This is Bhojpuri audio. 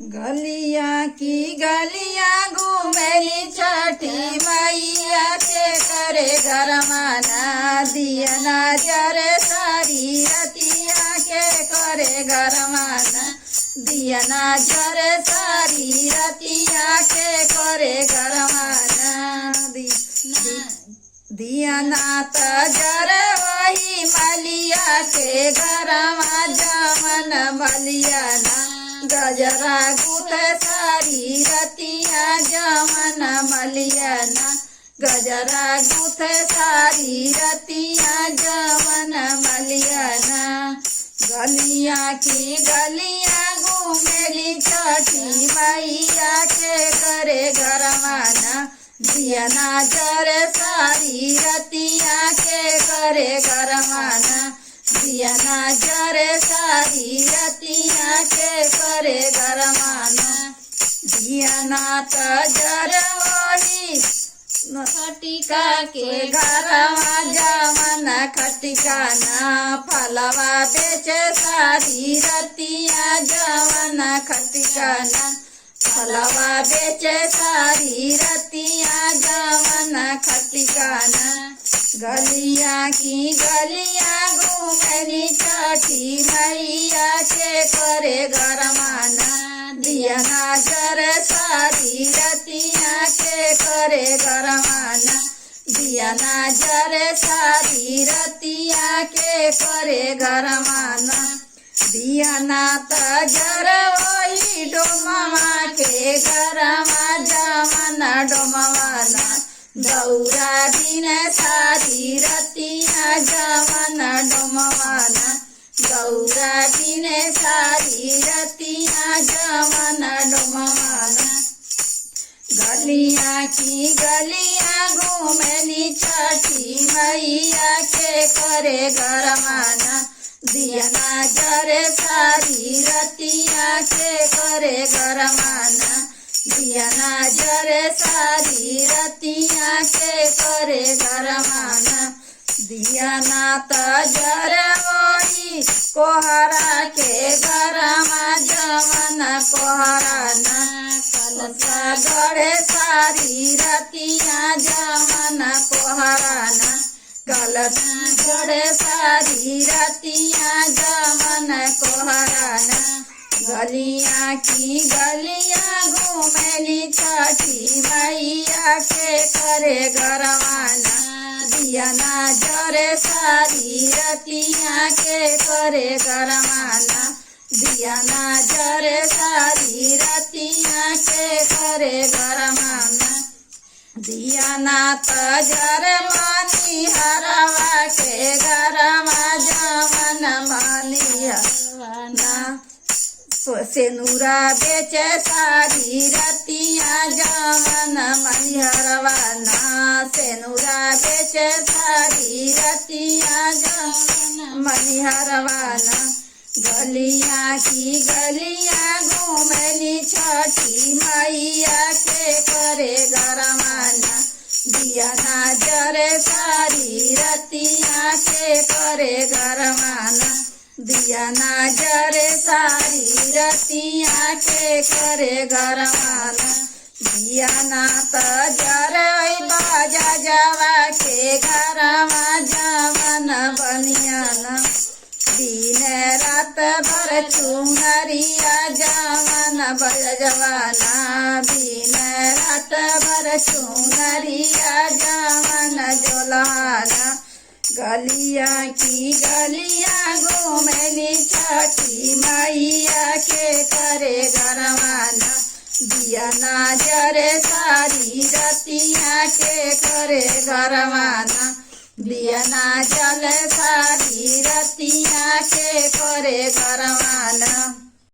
गलिया की गलिया घूमेली छठी मैया के करे गरमाना दिया नजरे सारी रतिया के करे गरमाना दिया नजरे सारी रतिया के करे गरमाना दिया नात जरे वही मलिया के गरमा जमन मलिया ना गजरा गुथे सारी रतिया जमन मलियाना गजरा गुथे सारी रतिया जमन मलियाना गलिया की गलिया घूमेली छठी मैया के करे गरमाना दिया नजर सारी रतिया के करे गरमाना दिया नजर सारी रतिया के करे गरमाना दिया नात जर वही खटिका के गरमा जमन खटिका ना फलवा बेचे सारी रतिया जमन खटिका ना फलवा बेचे सारी रतिया जमन खटिका ना गलिया की गलिया घूमेली छठी मैया के करे गरमाना दिया नजर सारी रतिया के करे गरमाना दिया नजर सारी रतिया के करे गरमाना दिया नात जर वही डोमवा के गरमा जमन डोमवाना दौरा दिन सारी रतिया जमन डोमवाना दौरा दिन सारी रतिया जमन डोमवाना गलिया की गलिया घूमेली छठी मैया के करे गरमाना दिया नजर सारी रतिया के करे गरमाना दिया नजर सारी रतिया के करे गरमाना दिया नात जर वही कोहरा के गरमा जमन कोहराना कलसा गढ़े सारी रतिया जमन कोहराना कलसा गढ़े सारी रतिया जमन कोहराना गलिया की गलिया घूमेली छठी मैया के करे गरमाना दिया नजर सारी रतिया के करे गरमाना दिया नजर सारी रतिया के करे गरमाना दिया नात जर मानी हरवा के गरमा जमन मलियाना सेनुरा बेचे सारी रतिया जमन मलिहरवाना सेनुरा बेचे सारी रतिया जमन मलिहरवाना गलिया की गलिया घूमेली छठी मैया के करे गरमाना दिया नजर सारी रतिया के करे गरमाना दिया नजर सारी रतिया के करे गरमाना दिया नात जर बाजा जावा के गरमा जमन बनियाना दिन रात भर चुनरिया जमन बजवाना दिन रात भर चुनरिया जमन जोलाना गलिया की गलिया घूमेली छठी मैया के करे गरमाना दिया नजर सारी रतिया के करे गरमाना दिया नजर सारी रतिया के करे गरमाना।